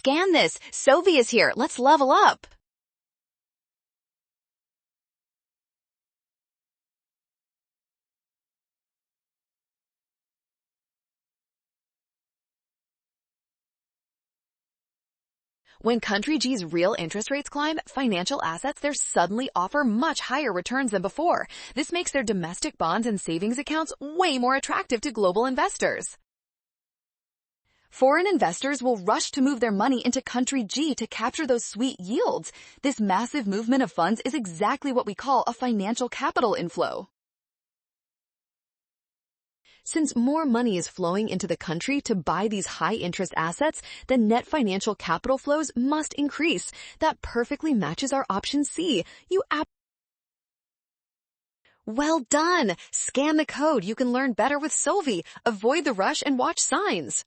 scan this. Sovi is here. Let's level up. When country G's real interest rates climb, financial assets there suddenly offer much higher returns than before. This makes their domestic bonds and savings accounts way more attractive to global investors. Foreign investors will rush to move their money into country G to capture those sweet yields. This massive movement of funds is exactly what we call a financial capital inflow. Since more money is flowing into the country to buy these high-interest assets, the net financial capital flows must increase. That perfectly matches our option C. Well done! Scan the code. You can learn better with Sovi. Avoid the rush and watch signs.